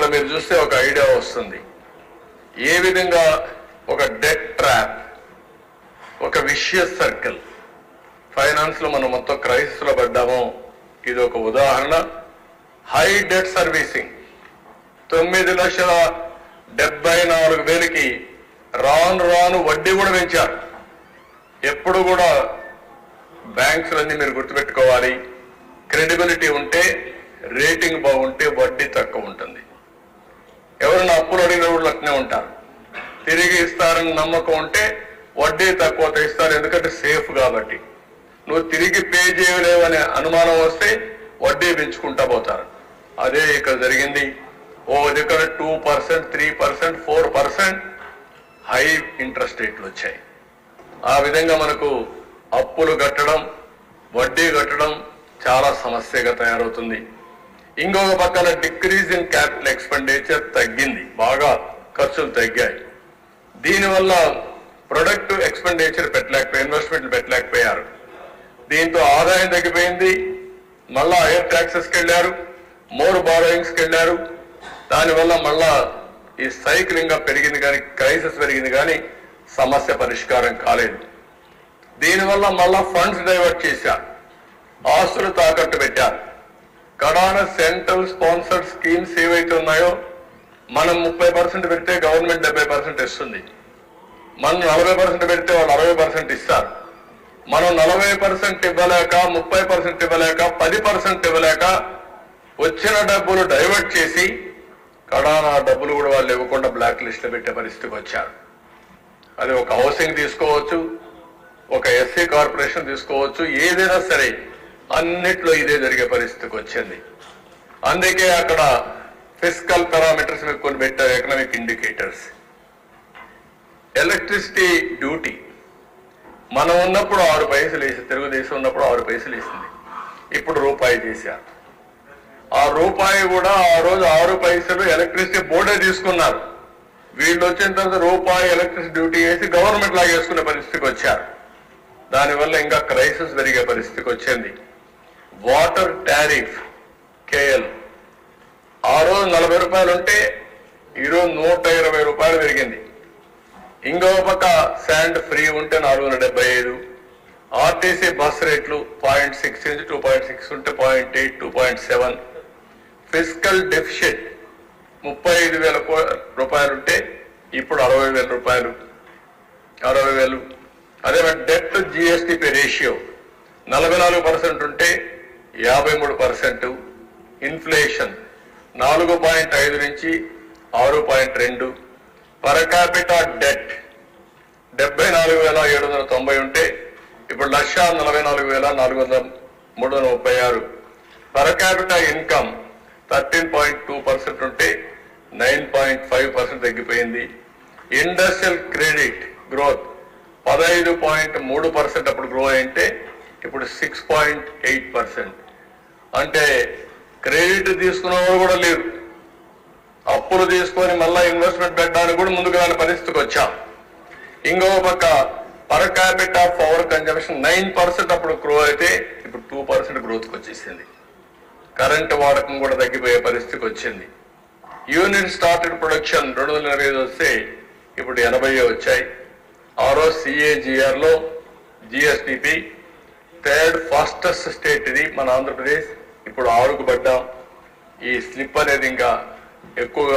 ఇక్కడ మీరు చూస్తే ఒక ఐడియా వస్తుంది. ఏ విధంగా ఒక డెట్ ట్రాప్, ఒక విషియస్ సర్కిల్ ఫైనాన్స్ లో మనం మొత్తం క్రైసిస్ లో పడ్డామో ఇది ఒక ఉదాహరణ. హై డెట్ సర్వీసింగ్ 9,74,000కి రాను వడ్డీ కూడా పెంచారు. ఎప్పుడు కూడా బ్యాంక్స్ అన్ని మీరు గుర్తుపెట్టుకోవాలి, క్రెడిబిలిటీ ఉంటే, రేటింగ్ బాగుంటే వడ్డీ తక్కువ ఉంటుంది. ఎవరైనా అప్పులు అడిగిన వాళ్ళు అట్నే ఉంటారు. తిరిగి ఇస్తారని నమ్మకం ఉంటే వడ్డీ తక్కువ ఇస్తారు, ఎందుకంటే సేఫ్ కాబట్టి. నువ్వు తిరిగి పే చేయలేవనే అనుమానం వస్తే వడ్డీ పెంచుకుంటా పోతారు. అదే ఇక్కడ జరిగింది. ఓ దగ్గర 2%, 3%, 4% హై ఇంట్రెస్ట్ రేట్లు వచ్చాయి. ఆ విధంగా మనకు అప్పులు కట్టడం, వడ్డీ కట్టడం చాలా సమస్యగా తయారవుతుంది. ఇంకొక పక్కన డిక్రీజ్ ఇన్ క్యాపిటల్ ఎక్స్పెండిచర్ తగ్గింది, బాగా ఖర్చులు తగ్గాయి. దీనివల్ల ప్రొడక్టివ్ ఎక్స్పెండిచర్ పెట్టలేకపోయారు, ఇన్వెస్ట్మెంట్లు పెట్టలేకపోయారు. దీంతో ఆదాయం తగ్గిపోయింది. మళ్ళా హైయర్ ట్యాక్సెస్కి వెళ్ళారు, మోర్ బారోయింగ్స్కి వెళ్ళారు. దానివల్ల మళ్ళా ఈ సైక్లింగ్ గా పెరిగింది కానీ, క్రైసిస్ పెరిగింది కానీ సమస్య పరిష్కారం కాలేదు. దీనివల్ల మళ్ళా ఫండ్స్ డైవర్ట్ చేశారు, ఆస్తులు తాకట్టు పెట్టారు. కడాన సెంట్రల్ స్పాన్సర్డ్ స్కీమ్స్ ఏవైతే ఉన్నాయో, మనం 30% పెడితే గవర్నమెంట్ 70% ఇస్తుంది. మనం 40% పెడితే వాళ్ళు 60% ఇస్తారు. మనం 40% ఇవ్వలేక, 30% ఇవ్వలేక, 10% ఇవ్వలేక వచ్చిన డబ్బులు డైవర్ట్ చేసి కడాన డబ్బులు కూడా వాళ్ళు ఇవ్వకుండా బ్లాక్ లిస్ట్ లో పెట్టే పరిస్థితికి వచ్చారు. అది ఒక హౌసింగ్ తీసుకోవచ్చు, ఒక ఎస్సీ కార్పొరేషన్ తీసుకోవచ్చు, ఏదైనా సరే అన్నిట్లో ఇదే జరిగే పరిస్థితికి వచ్చింది. అందుకే అక్కడ ఫిస్కల్ పారామీటర్స్ మీకు కొన్ని పెట్టారు, ఎకనామిక్ ఇండికేటర్స్. ఎలక్ట్రిసిటీ డ్యూటీ మనం ఉన్నప్పుడు 6 పైసలు వేసి, తెలుగుదేశం ఉన్నప్పుడు 6 పైసలు వేసింది, ఇప్పుడు రూపాయి చేశారు. ఆ రూపాయి కూడా ఆ రోజు 6 పైసలు ఎలక్ట్రిసిటీ బోర్డే తీసుకున్నారు. వీళ్ళు వచ్చిన తర్వాత రూపాయి ఎలక్ట్రిసిటీ డ్యూటీ వేసి గవర్నమెంట్ లాగా వేసుకునే పరిస్థితికి వచ్చారు. దానివల్ల ఇంకా క్రైసిస్ పెరిగే పరిస్థితికి వచ్చింది. వాటర్ టారిఫ్ కేఎల్ ఆ రోజు 40 రూపాయలు ఉంటే ఈరోజు 120 రూపాయలు పెరిగింది. ఇంకో పక్క శాండ్ ఫ్రీ ఉంటే 475. ఆర్టీసీ బస్ రేట్లు 0.6 నుంచి 2.6 ఉంటే 0.8, 2.7. ఫిస్కల్ డెఫిషిట్ 35,000 రూపాయలు ఉంటే ఇప్పుడు 60,000 రూపాయలు, 60,000. అదే డెట్ జిఎస్టిపి రేషియో 44% ఉంటే 53%. ఇన్ఫ్లేషన్ 4.5 నుంచి 6.2. పర్ క్యాపిటా డెట్ 74,790 ఉంటే ఇప్పుడు 1,44,336. పర్ క్యాపిటా ఇన్కమ్ 13.2% ఉంటే 9.5% తగ్గిపోయింది. ఇండస్ట్రియల్ క్రెడిట్ గ్రోత్ 15.3% అప్పుడు గ్రో అయితే ఇప్పుడు 6.8%. అంటే క్రెడిట్ తీసుకున్న వాళ్ళు కూడా లేరు, అప్పులు తీసుకొని మళ్ళా ఇన్వెస్ట్మెంట్ పెట్టడానికి కూడా ముందుకు రాని పరిస్థితికి వచ్చాం. ఇంకో పక్క పర్ క్యాపిటా పవర్ కన్జంప్షన్ 9% అప్పుడు గ్రో అయితే ఇప్పుడు 2% గ్రోత్కి వచ్చేసింది. కరెంటు వాడకం కూడా తగ్గిపోయే పరిస్థితికి వచ్చింది. యూనిట్ స్టార్టెడ్ ప్రొడక్షన్ 225 వస్తే ఇప్పుడు 80 వచ్చాయి. ఆ రోజు CAGR లో GSDP థర్డ్ ఫాస్టెస్ట్ స్టేట్ ఇది మన ఆంధ్రప్రదేశ్. ఇప్పుడు 6కు పడ్డాం. ఈ స్లిప్ అనేది ఇంకా ఎక్కువగా